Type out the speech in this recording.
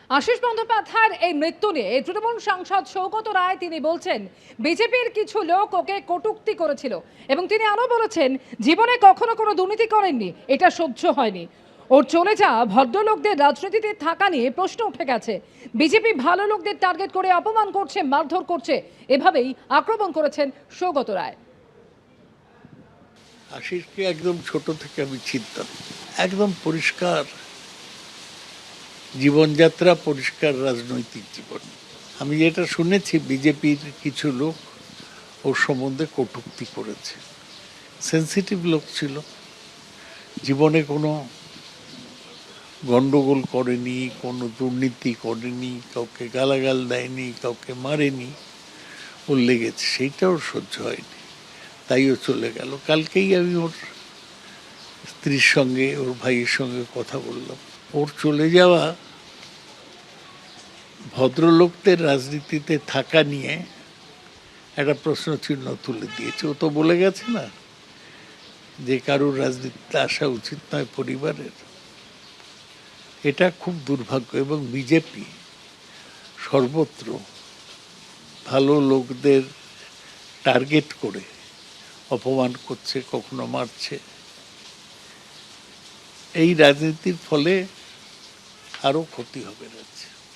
আশিস বন্দ্যোপাধ্যায়ের এই মৃত্যু নিয়ে তৃণমূল সাংসদ সৌগত রায় তিনি বলছেন বিজেপির কিছু লোক ওকে কটূক্তি করেছিল এবং তিনি আরো বলেছেন জীবনে কখনো কোনো দুর্নীতি করেননি, এটা সহ্য হয়নি। ওর চলে যাওয়া ভদ্রলোকদের রাজনীতিতে থাকা নিয়ে প্রশ্ন উঠে গেছে। বিজেপি ভালো লোকদের টার্গেট করে অপমান করছে, মারধর করছে, এভাবেই আক্রমণ করেছেন সৌগত রায়। আশিসকে একদম ছোট থেকে আমি চিনতাম, একদম পরিষ্কার জীবনযাত্রা, পরিষ্কার রাজনৈতিক জীবন। আমি যেটা শুনেছি বিজেপির কিছু লোক ওর সম্বন্ধে কটূক্তি করেছে। সেন্সিটিভ লোক ছিল, জীবনে কোনো গণ্ডগোল করেনি, কোনো দুর্নীতি করেনি, কাউকে গালাগাল দেয়নি, কাউকে মারেনি। ওর লেগেছে, সেইটা ওর সহ্য হয়নি, তাই ও চলে গেল। কালকেই আমি ওর স্ত্রীর সঙ্গে, ওর ভাইয়ের সঙ্গে কথা বললাম। ওর চলে যাওয়া ভদ্রলোকদের রাজনীতিতে থাকা নিয়ে একটা প্রশ্ন চিহ্ন তুলে দিয়েছে। ও তো বলে গেছে না যে কারোর রাজনীতিতে আসা উচিত নয় পরিবারের। এটা খুব দুর্ভাগ্য, এবং বিজেপি সর্বত্র ভালো লোকদের টার্গেট করে অপমান করছে, কখনো মারছে। এই রাজনীতির ফলে আরো ক্ষতি হবে রাজ্যে।